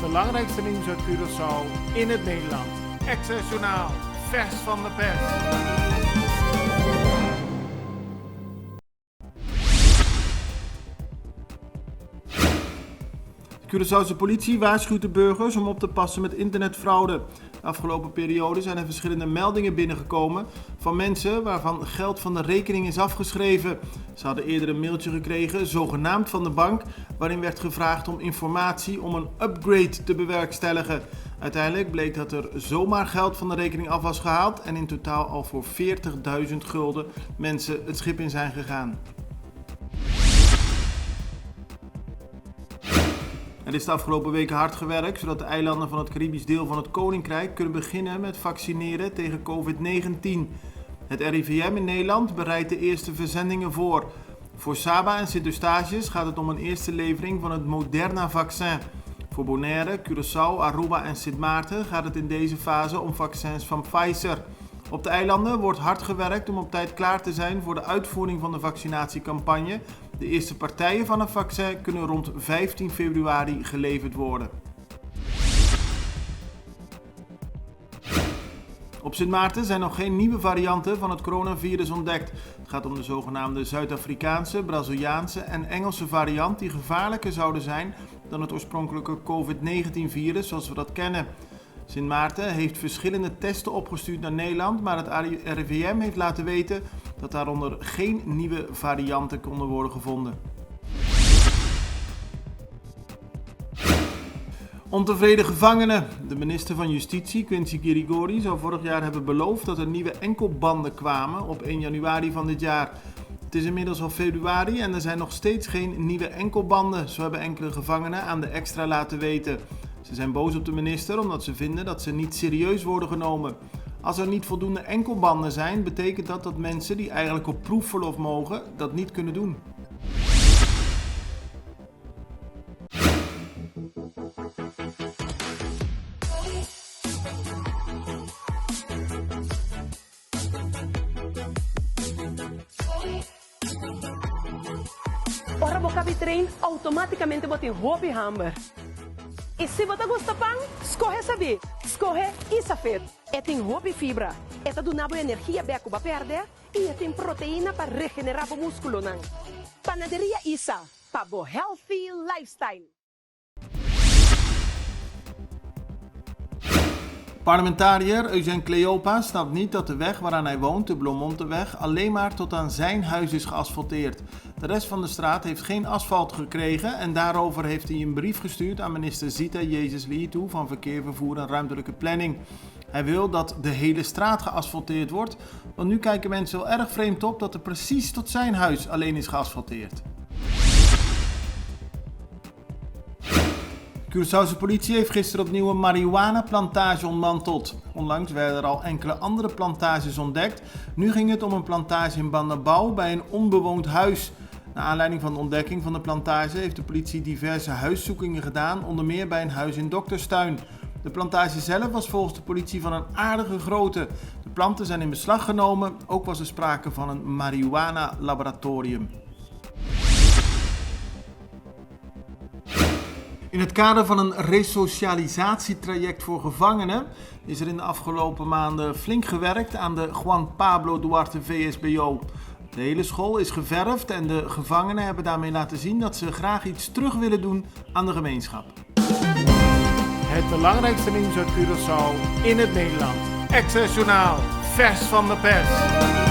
Het belangrijkste nieuws uit Curaçao in het Nederland. Access Journaal, vers van de pers. De Curaçaose politie waarschuwt de burgers om op te passen met internetfraude. De afgelopen periode zijn er verschillende meldingen binnengekomen van mensen waarvan geld van de rekening is afgeschreven. Ze hadden eerder een mailtje gekregen, zogenaamd van de bank, waarin werd gevraagd om informatie om een upgrade te bewerkstelligen. Uiteindelijk bleek dat er zomaar geld van de rekening af was gehaald en in totaal al voor 40.000 gulden mensen het schip in zijn gegaan. Er is de afgelopen weken hard gewerkt zodat de eilanden van het Caribisch deel van het Koninkrijk kunnen beginnen met vaccineren tegen COVID-19. Het RIVM in Nederland bereidt de eerste verzendingen voor. Voor Saba en Sint-Eustatius gaat het om een eerste levering van het Moderna-vaccin. Voor Bonaire, Curaçao, Aruba en Sint Maarten gaat het in deze fase om vaccins van Pfizer. Op de eilanden wordt hard gewerkt om op tijd klaar te zijn voor de uitvoering van de vaccinatiecampagne. De eerste partijen van een vaccin kunnen rond 15 februari geleverd worden. Op Sint Maarten zijn nog geen nieuwe varianten van het coronavirus ontdekt. Het gaat om de zogenaamde Zuid-Afrikaanse, Braziliaanse en Engelse variant die gevaarlijker zouden zijn dan het oorspronkelijke COVID-19-virus zoals we dat kennen. Sint Maarten heeft verschillende testen opgestuurd naar Nederland, maar het RIVM heeft laten weten dat daaronder geen nieuwe varianten konden worden gevonden. Ontevreden gevangenen. De minister van Justitie, Quincy Kirigori, zou vorig jaar hebben beloofd dat er nieuwe enkelbanden kwamen op 1 januari van dit jaar. Het is inmiddels al februari en er zijn nog steeds geen nieuwe enkelbanden, zo hebben enkele gevangenen aan de Extra laten weten. Ze zijn boos op de minister omdat ze vinden dat ze niet serieus worden genomen. Als er niet voldoende enkelbanden zijn, betekent dat mensen die eigenlijk op proefverlof mogen, dat niet kunnen doen. Ora bocabi trem automaticamente bota em hobby hammer. E se você gosta pão, escorre saber. Escorre isso feito. É tem hobby fibra. É tá do nabo energia beco ba perde e é tem proteína para regenerar o músculo não. Panaderia Isa, para bo healthy lifestyle. Parlementariër Eugène Cleopa snapt niet dat de weg waaraan hij woont, de Bloemhonteweg, alleen maar tot aan zijn huis is geasfalteerd. De rest van de straat heeft geen asfalt gekregen en daarover heeft hij een brief gestuurd aan minister Zita Jezus Liitu van Verkeer, Vervoer en Ruimtelijke Planning. Hij wil dat de hele straat geasfalteerd wordt, want nu kijken mensen wel erg vreemd op dat er precies tot zijn huis alleen is geasfalteerd. De Curaçaose politie heeft gisteren opnieuw een marihuana-plantage ontmanteld. Onlangs werden er al enkele andere plantages ontdekt. Nu ging het om een plantage in Bandabau bij een onbewoond huis. Naar aanleiding van de ontdekking van de plantage heeft de politie diverse huiszoekingen gedaan, onder meer bij een huis in Dokterstuin. De plantage zelf was volgens de politie van een aardige grootte. De planten zijn in beslag genomen, ook was er sprake van een marihuana-laboratorium. In het kader van een resocialisatietraject voor gevangenen is er in de afgelopen maanden flink gewerkt aan de Juan Pablo Duarte VSBO. De hele school is geverfd en de gevangenen hebben daarmee laten zien dat ze graag iets terug willen doen aan de gemeenschap. Het belangrijkste nieuws uit Curaçao in het Nederland. Access Journaal, vers van de pers.